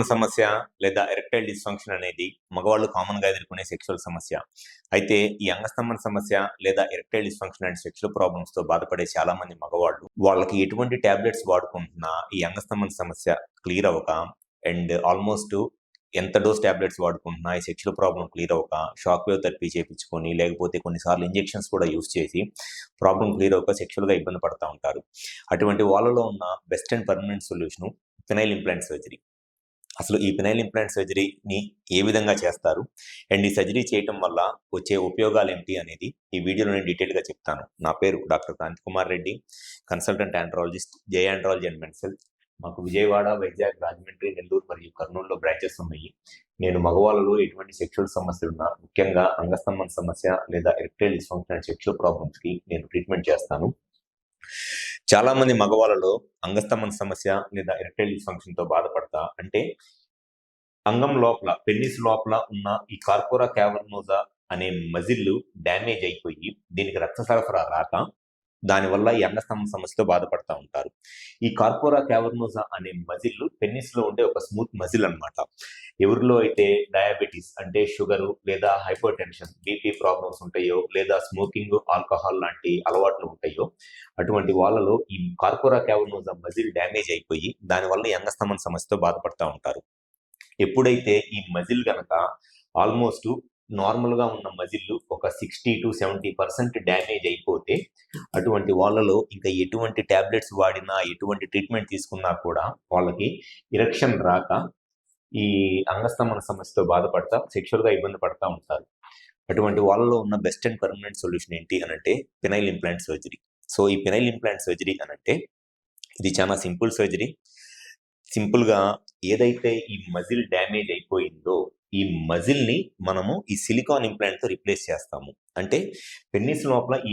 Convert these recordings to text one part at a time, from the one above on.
సమస్య లేదా erectile dysfunction అనేది మగవాళ్ళు కామన్ గా ఎదుర్కొనే సెక్షువల్ సమస్య. అయితే ఈ అంగస్తంభన సమస్య లేదా erectile dysfunction and sexual problems తో బాధపడే చాలా మంది మగవాళ్ళు వాళ్ళకి ఎటువంటి టాబ్లెట్స్ వాడుకుంటున్నా ఈ అంగస్తంభన సమస్య క్లియర్ అవ్వక అండ్ ఆల్మోస్ట్ ఎంత డోస్ టాబ్లెట్స్ వాడుకుంటున్నా ఈ సెక్షువల్ ప్రాబ్లం క్లియర్ అవ్వక షాక్ వేవ్ థెరపీ చేయించుకొని లేకపోతే కొన్నిసార్లు ఇంజెక్షన్స్ కూడా యూస్ చేసి ప్రాబ్లం క్లియర్ అవ్వక సెక్షువల్ గా ఇబ్బంది పడుతూ ఉంటారు. అటువంటి వాళ్ళలో ఉన్న best and permanent solution phenyl implant surgery. అసలు ఈ ఫినైల్ ఇంప్లాంట్ సర్జరీని ఏ విధంగా చేస్తారు అండ్ ఈ సర్జరీ చేయటం వల్ల వచ్చే ఉపయోగాలు ఏంటి అనేది ఈ వీడియోలో నేను డీటెయిల్గా చెప్తాను. నా పేరు doctor Kranthi Kumar Reddy, consultant andrologist, J andrology and men's health. మాకు విజయవాడ, వైజాగ్, రాజమండ్రి, నెల్లూరు మరియు కర్నూలులో బ్రాంచెస్ ఉన్నాయి. నేను మగవాళ్ళలో ఎటువంటి సెక్షువల్ సమస్యలు ఉన్నా, ముఖ్యంగా అంగస్తంభన సమస్య లేదా ఎరెక్టైల్ డిస్ఫంక్షన్ అండ్ సెక్షువల్ ప్రాబ్లమ్స్కి నేను ట్రీట్మెంట్ చేస్తాను. చాలా మంది మగవాళ్ళలో అంగస్తంభన సమస్య లేదా ఎరెక్టైల్ డిస్ఫంక్షన్ తో బాధపడతా అంటే అంగం లోపల పెన్నిస్ లోపల ఉన్న ఈ కార్పోరా క్యావర్నోజా అనే మజిల్ డ్యామేజ్ అయిపోయి దీనికి రక్త సరఫరా రాక దానివల్ల ఈ అంగస్తంభన సమస్యతో బాధపడతా ఉంటారు. ఈ కార్పోరా క్యావర్నోజా అనే మజిల్ పెన్నిస్ లో ఉండే ఒక స్మూత్ మజిల్ అన్నమాట. ఎవరిలో అయితే డయాబెటీస్ అంటే షుగర్ లేదా హైపర్ టెన్షన్, బీపీ ప్రాబ్లమ్స్ ఉంటాయో లేదా స్మోకింగ్, ఆల్కహాల్ లాంటి అలవాట్లు ఉంటాయో అటువంటి వాళ్ళలో ఈ కార్పోరా క్యావర్నోజా మజిల్ డ్యామేజ్ అయిపోయి దానివల్ల ఈ అంగస్తంభన సమస్యతో బాధపడతా ఉంటారు. ఎప్పుడైతే ఈ మజిల్ గనక ఆల్మోస్ట్ నార్మల్ గా ఉన్న మజిల్ ఒక 60 to 70% డ్యామేజ్ అయిపోతే అటువంటి వాళ్ళలో ఇంకా ఎటువంటి టాబ్లెట్స్ వాడినా ఎటువంటి ట్రీట్మెంట్ తీసుకున్నా కూడా వాళ్ళకి ఇరెక్షన్ రాక ఈ అంగస్తంభన సమస్యతో బాధపడతా సెక్షువల్ గా ఇబ్బంది పడతా ఉంటారు. అటువంటి వాళ్ళలో ఉన్న బెస్ట్ అండ్ పర్మనెంట్ సొల్యూషన్ ఏంటి అనంటే ఫినైల్ ఇంప్లాంట్ సర్జరీ. సో ఈ ఫినైల్ ఇంప్లాంట్ సర్జరీ అనంటే ఇది చాలా సింపుల్ సర్జరీ. సింపుల్ గా ఏదైతే ఈ మజిల్ డ్యామేజ్ అయిపోయిందో ఈ మజిల్ ని మనము ఈ సిలికాన్ ఇంప్లాంట్ తో రిప్లేస్ చేస్తాము. అంటే పెన్నిస్ లోపల ఈ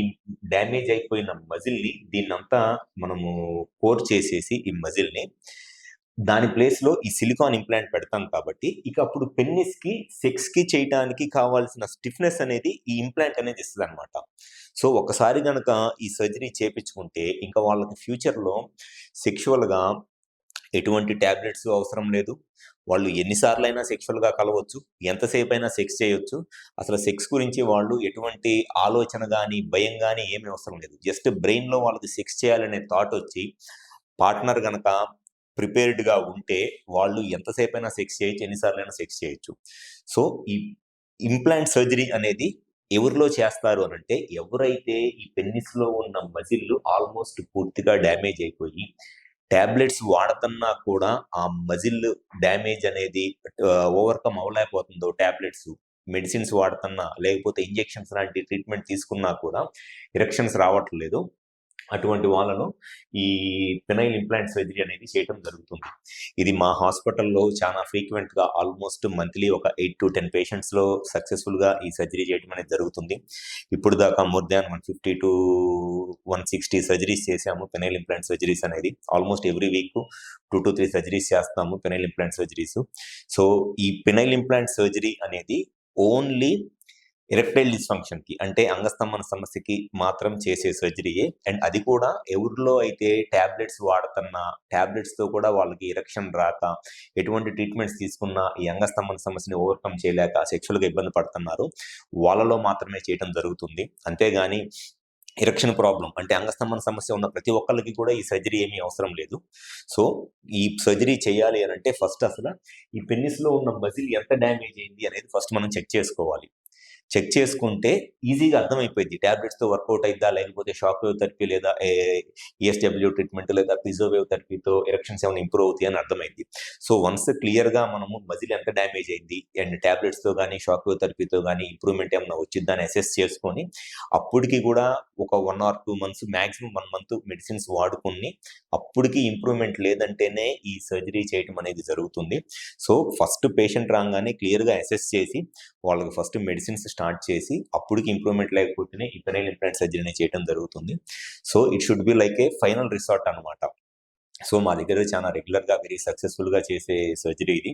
డ్యామేజ్ అయిపోయిన మజిల్ ని దీన్నంతా మనము కోర్ చేసేసి ఈ మజిల్ ని దాని ప్లేస్ లో ఈ సిలికాన్ ఇంప్లాంట్ పెడతాం కాబట్టి ఇక అప్పుడు పెన్నిస్ కి సెక్స్ కి చేయడానికి కావాల్సిన స్టిఫ్నెస్ అనేది ఈ ఇంప్లాంట్ అనేది ఇస్తుంది అనమాట. సో ఒకసారి గనక ఈ సర్జరీ చేపించుకుంటే ఇంకా వాళ్ళకి ఫ్యూచర్ లో సెక్షువల్ గా ఎటువంటి టాబ్లెట్స్ అవసరం లేదు. వాళ్ళు ఎన్నిసార్లు అయినా సెక్షువల్ గా కలవచ్చు, ఎంతసేపు అయినా సెక్స్ చేయొచ్చు. అసలు సెక్స్ గురించి వాళ్ళు ఎటువంటి ఆలోచన కానీ భయం కానీ ఏమీ అవసరం లేదు. జస్ట్ బ్రెయిన్ లో వాళ్ళకి సెక్స్ చేయాలనే థాట్ వచ్చి పార్ట్నర్ గనక ప్రిపేర్డ్ గా ఉంటే వాళ్ళు ఎంతసేపు అయినా సెక్స్ చేయొచ్చు, ఎన్నిసార్లు అయినా సెక్స్ చేయొచ్చు. సో ఈ ఇంప్లాంట్ సర్జరీ అనేది ఎవరిలో చేస్తారు అనంటే ఎవరైతే ఈ పెన్నిస్ లో ఉన్న మజిల్ ఆల్మోస్ట్ పూర్తిగా డ్యామేజ్ అయిపోయి టాబ్లెట్స్ వాడుతున్నా కూడా ఆ మజిల్ డ్యామేజ్ అనేది ఓవర్కమ్ అవ్వలేకపోతుందో, టాబ్లెట్స్ మెడిసిన్స్ వాడుతున్నా లేకపోతే ఇంజెక్షన్స్ లాంటి ట్రీట్మెంట్ తీసుకున్నా కూడా ఎరెక్షన్స్ రావట్లేదు. అటువంటి వాళ్ళలో ఈ ఫినైల్ ఇంప్లాంట్ సర్జరీ అనేది చేయటం జరుగుతుంది. ఇది మా హాస్పిటల్లో చాలా ఫ్రీక్వెంట్ గా ఆల్మోస్ట్ మంత్లీ ఒక 8 to 10 పేషెంట్స్ లో సక్సెస్ఫుల్ గా ఈ సర్జరీ చేయడం అనేది జరుగుతుంది. ఇప్పుడు దాకా మోర్ దాన్ 150 to 160 సర్జరీస్ చేసాము ఫినైల్ ఇంప్లాంట్ సర్జరీస్ అనేది. Almost every week 2 to 3 surgeries చేస్తాము ఫినైల్ ఇంప్లాంట్ సర్జరీస్. సో ఈ ఫినైల్ ఇంప్లాంట్ సర్జరీ అనేది ఓన్లీ ఎరెక్టైల్ డిస్ఫంక్షన్ కి అంటే అంగస్తంభన సమస్యకి మాత్రం చేసే సర్జరీయే. అండ్ అది కూడా ఎవరిలో అయితే టాబ్లెట్స్ వాడుతున్నా టాబ్లెట్స్ తో కూడా వాళ్ళకి ఎరెక్షన్ రాక ఎటువంటి ట్రీట్మెంట్స్ తీసుకున్నా ఈ అంగస్తంభన సమస్యని ఓవర్కమ్ చేయలేక సెక్షువల్ గా ఇబ్బంది పడుతున్నారు వాళ్ళలో మాత్రమే చేయడం జరుగుతుంది. అంతేగాని ఎరెక్షన్ ప్రాబ్లం అంటే అంగస్తంభన సమస్య ఉన్న ప్రతి ఒక్కరికి కూడా ఈ సర్జరీ ఏమీ అవసరం లేదు. సో ఈ సర్జరీ చేయాలి అని అంటే ఫస్ట్ అసలు ఈ పెన్నిస్ లో ఉన్న మజిల్ ఎంత డ్యామేజ్ అయింది అనేది ఫస్ట్ మనం చెక్ చేసుకోవాలి. చెక్ చేసుకుంటే ఈజీగా అర్థమైపోయింది టాబ్లెట్స్ తో వర్కౌట్ అయిద్దా లేకపోతే షాక్ వేవ్ థెరపీ లేదా ఈఎస్డబ్ల్యూ ట్రీట్మెంట్ లేదా పిజో వేవ్ థెరపీతో ఎరెక్షన్స్ ఏమైనా ఇంప్రూవ్ అవుతాయి అని అర్థమైంది. సో వన్స్ క్లియర్ గా మనము మజిల్ ఎంత డ్యామేజ్ అయింది అండ్ టాబ్లెట్స్ తో కానీ షాక్ వేవ్ థెరపీతో కానీ ఇంప్రూవ్మెంట్ ఏమైనా వచ్చిందా అని అసెస్ చేసుకొని అప్పటికి కూడా ఒక 1 or 2 months maximum 1 month medicines వాడుకుని అప్పటికి ఇంప్రూవ్మెంట్ లేదంటేనే ఈ సర్జరీ చేయటం అనేది జరుగుతుంది. సో ఫస్ట్ పేషెంట్ రాగానే క్లియర్ గా అసెస్ చేసి వాళ్ళకి ఫస్ట్ మెడిసిన్స్ స్టార్ట్ చేసి అప్పటికి ఇంప్రూవ్మెంట్ లేకపోతేనే ఈ ఫినైల్ ఇంప్లాంట్ సర్జరీని చేయడం జరుగుతుంది. So it should be like A final resort అనమాట. సో మా దగ్గర చాలా రెగ్యులర్ గా వెరీ సక్సెస్ఫుల్ గా చేసే సర్జరీ ఇది.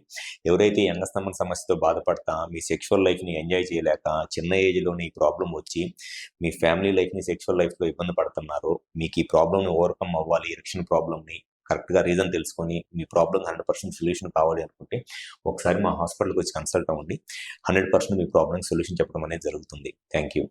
ఎవరైతే అంగస్తంభన సమస్యతో బాధపడతా మీ సెక్షువల్ లైఫ్ ని ఎంజాయ్ చేయలేక చిన్న ఏజ్ లోనే ఈ ప్రాబ్లం వచ్చి మీ ఫ్యామిలీ లైఫ్ ని సెక్షువల్ లైఫ్ లో ఇబ్బంది పడుతున్నారో, మీకు ఈ ప్రాబ్లమ్ ని ఓవర్కమ్ అవ్వాలి, ఎరెక్షన్ ప్రాబ్లమ్ ని కరెక్ట్‌గా రీజన్ తెలుసుకొని మీ ప్రాబ్లమ్ 100% సొల్యూషన్ కావాలి అనుకుంటే ఒకసారి మా హాస్పిటల్‌కి వచ్చి కన్సల్ట్ అవ్వండి. 100% మీ ప్రాబ్లమ్‌కి సొల్యూషన్ చెప్పడం అనేది జరుగుతుంది. Thank you.